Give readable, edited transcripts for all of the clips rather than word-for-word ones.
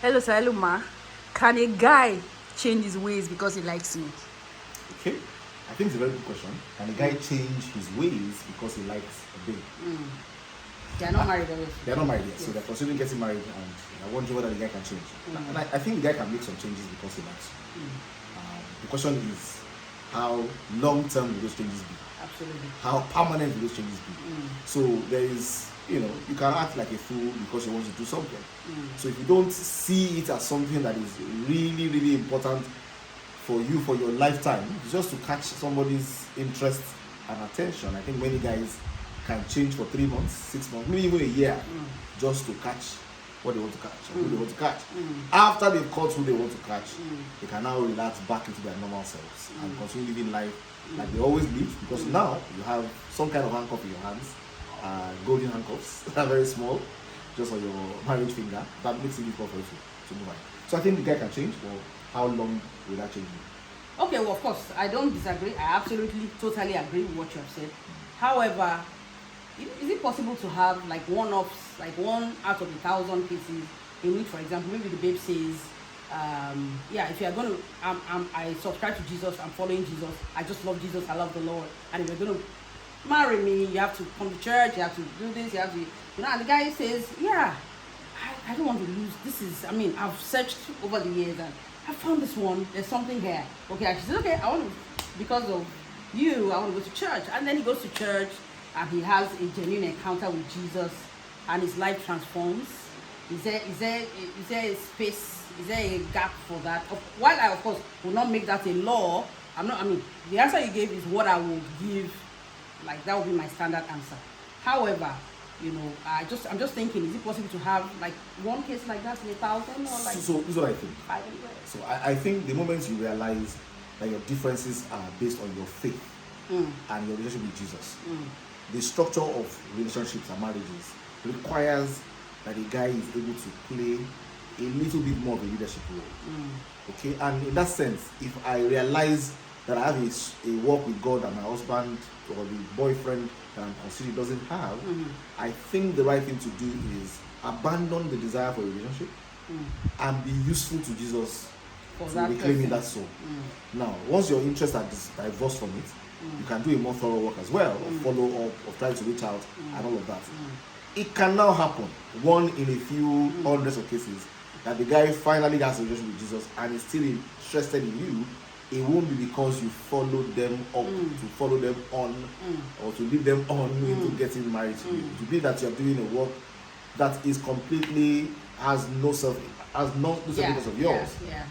Hello, sir. Hello, ma. Can a guy change his ways because he likes me? Okay, I think it's a very good question. Can a guy change his ways because he likes a babe? They are not married already. They're not married yet, so they're considering getting married, and I wonder whether the guy can change. And I think the guy can make some changes because he likes you. The question is, how long-term will those changes be? Absolutely. How permanent will those changes be? So there is, you can act like a fool because you want to do something. So if you don't see it as something that is really, really important for you for your lifetime, it's just to catch somebody's interest and attention. I think many guys can change for 3 months, 6 months, maybe even a year, just to catch what they want to catch, or who they want to catch. After they've caught who they want to catch, they can now relax back into their normal selves and continue living life like they always live, because now you have some kind of handcuff in your hands, golden handcuffs, very small, just on your marriage finger. That makes it difficult for you to move on. So I think the guy can change, but how long will that change be? Okay, well, of course, I don't disagree. I absolutely, totally agree with what you have said. However, is it possible to have like one-offs, like 1 out of 1,000 cases in which, for example, maybe the babe says, yeah, if you are going to, I subscribe to Jesus, I'm following Jesus, I just love Jesus, I love the Lord, and if you're going to marry me, you have to come to church, you have to do this, you have to, and the guy says, yeah, I don't want to lose, this is, I've searched over the years and I found this one, there's something here. Okay, and she says, okay, I want to, because of you, I want to go to church. And then he goes to church and he has a genuine encounter with Jesus and his life transforms. Is there a space, is there a gap for that? While I, of course, will not make that a law, the answer you gave is what I would give, like that would be my standard answer. However, I'm just thinking, is it possible to have like one case like that in 1,000 or like? So this is what I think. 500? So I think the moment you realize that your differences are based on your faith and your relationship with Jesus, the structure of relationships and marriages requires that a guy is able to play a little bit more of a leadership role. Okay, and in that sense, if I realize that I have a walk with God that my husband or the boyfriend that I'm considering doesn't have, I think the right thing to do is abandon the desire for a relationship and be useful to Jesus For to that reclaiming person. that soul. Now, once your interests are divorced from it, you can do a more thorough work as well, or follow up, or try to reach out, and all of that. It can now happen, one in a few hundreds of cases, that the guy finally has a relationship with Jesus and is still interested in you. It won't be because you followed them up to follow them on or to lead them on into getting married to you. It will be that you're doing a work that is completely has no self-interest of yours. Yeah.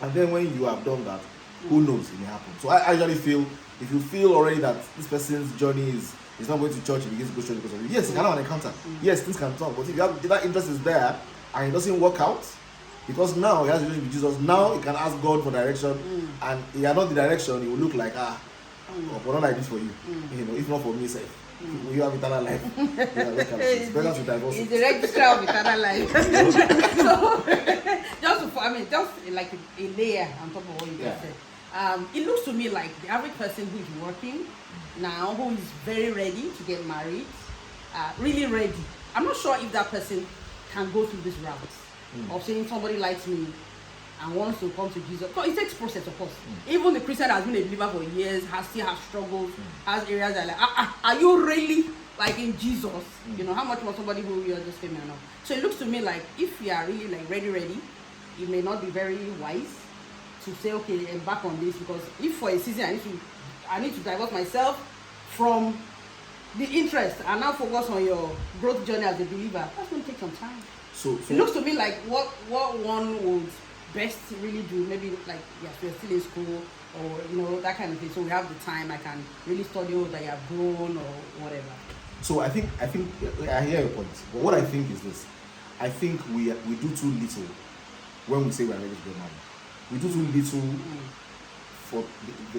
And then when you have done that, who knows, it may happen. So I usually feel, if you feel already that this person's journey is not going to church, he begins to go to church because of you. Yes, he can have an encounter. Yes, things can talk. But if that interest is there and it doesn't work out, because now he has a relationship with Jesus, now he can ask God for direction, and he had not the direction, he will look like, but not like this for you. If not for me, say, you have eternal life. It's better to divorce. It's the registrar of eternal life. So, just like a layer on top of what you just said. It looks to me like the average person who is working now, who is very ready to get married, really ready. I'm not sure if that person can go through this route of saying somebody likes me and wants to come to Jesus. Because it takes process, of course. Even the Christian that has been a believer for years still has struggles, has areas that are like, are you really like in Jesus? How much more somebody who you're just famous now. So it looks to me like if you are really like ready, it may not be very wise to say, okay, embark on this, because if for a season I need to divorce myself from the interest and now focus on your growth journey as a believer, that's going to take some time. So It looks to me like what one would best really do, maybe like, yes, we're still in school or that kind of thing, so we have the time, I can really study that you have grown or whatever. So I think I hear your point, but what I think is this: I think we do too little when we say we are ready to get married. We do too little for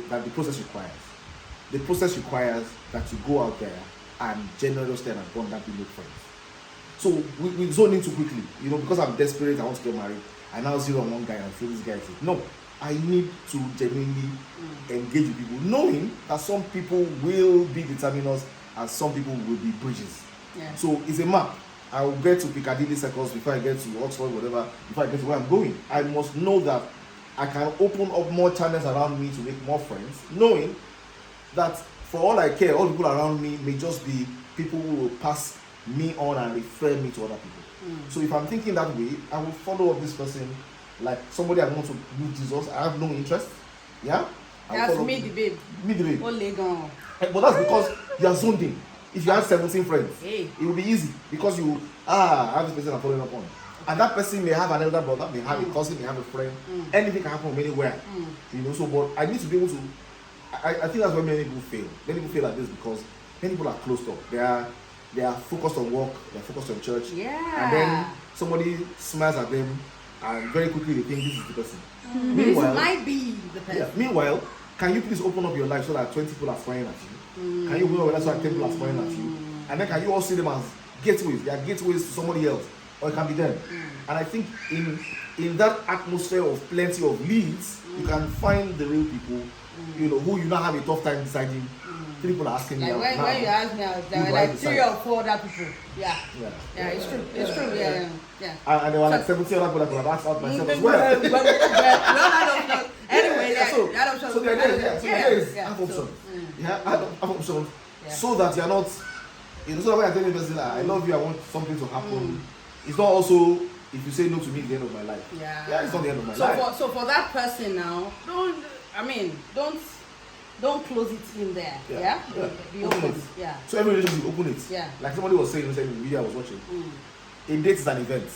that the process requires. The process requires that you go out there and generously and abundantly make friends. So we zone in too quickly, because I'm desperate, I want to get married. I now zero on one guy and I feel this guy is it. No, I need to genuinely engage with people, knowing that some people will be the terminus and some people will be bridges. Yeah. So it's a map. I will get to Piccadilly Circus before I get to Oxford, whatever, before I get to where I'm going. I must know that I can open up more channels around me to make more friends, knowing that for all I care, all the people around me may just be people who will pass me on and refer me to other people. So if I'm thinking that way, I will follow up this person like somebody I want to meet Jesus. I have no interest. Yeah? That's me the babe. Me the babe. Ole gone. But that's because you are zoned in. If you have 17 friends, Hey. it will be easy because you have this person I'm following up on. And that person may have an elder brother, may have a cousin, may have a friend. Anything can happen from anywhere. You know, so but I need to be able to I think that's why many people fail. Many people fail at this because many people are closed up. They are focused on work, they're focused on church. Yeah. And then somebody smiles at them and very quickly they think this is the person. This might be the person. Yeah. Meanwhile, can you please open up your life so that 20 people are smiling at you? Can you open up your life so that 10 people are smiling at you? And then can you all see them as gateways? They are gateways to somebody else, or it can be them. And I think in that atmosphere of plenty of leads, you can find the real people, you know, who you now have a tough time deciding. Three people are asking me out. When you ask me out, there were like 3 or 4 other people. Yeah, it's true. It's true. Yeah. And there were like 70 other people that could have asked out myself as well. Anyway, so the idea is have options. Have options so that you're not, you know, so that when I tell the person, I love you, I want something to happen. It's not also, if you say no to me, it's the end of my life. Yeah, it's not the end of my life. So for that person now, don't close it in there. Yeah. Be open. Yeah. So every relationship, open it. Yeah. Like somebody was saying in the video I was watching. A date is an event.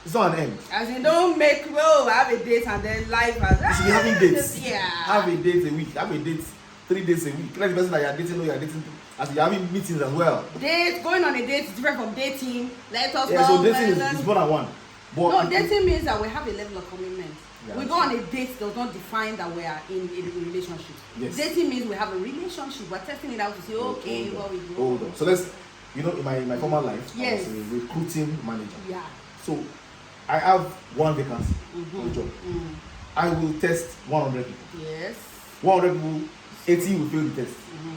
It's not an end. As in, don't make have a date and then life has. You should be having dates. Yeah. Have a date a week. Have a date 3 days a week. Let the person that you're dating know you're dating. As you're having meetings as well. Going on a date is different from dating. Let us know. Yeah, so dating is more than one. But no, dating means that we have a level of commitment. Yeah, we go on a date does not define that we are in a relationship. Yes. Dating means we have a relationship. We're testing it out to say, okay, what we do. Hold on. So let's, you know, in my former life, I was a recruiting manager. Yeah. So I have one vacancy for a job. I will test 100 people. Yes. 100 people, 80 will fail the test.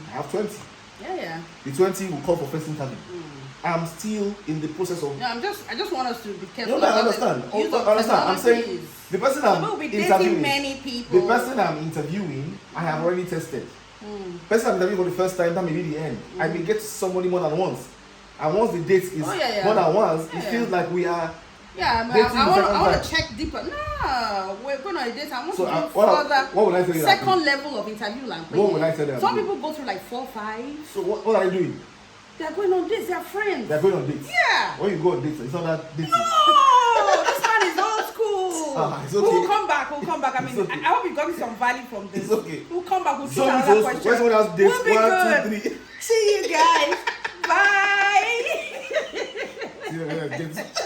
I have 20. Yeah. The 20 will call for first interview. I'm still in the process of. No, I just want us to be careful. No, I understand. I'm saying the person I'm interviewing. Many people. The person I'm interviewing, I have already tested. Person I'm interviewing for the first time, that may be the end. I may get somebody more than once. And once the date is more than once, it feels like we are. Yeah, I want to check deeper. No, we're going on a date. I want to go further. What would I tell you? Second level of interview language. What would I tell you? Some people go through like 4, 5. So what are you doing? They're going on dates. They're friends. They're going on dates. Yeah. When you go on dates, it's not that dating. No, this man is old school. It's okay. We'll come back. I mean, okay. I hope you got some value from this. It's okay. We'll come back. We'll see So another question. when someone else dates, We'll be 1, 2, 3. See you guys. Bye. See you guys.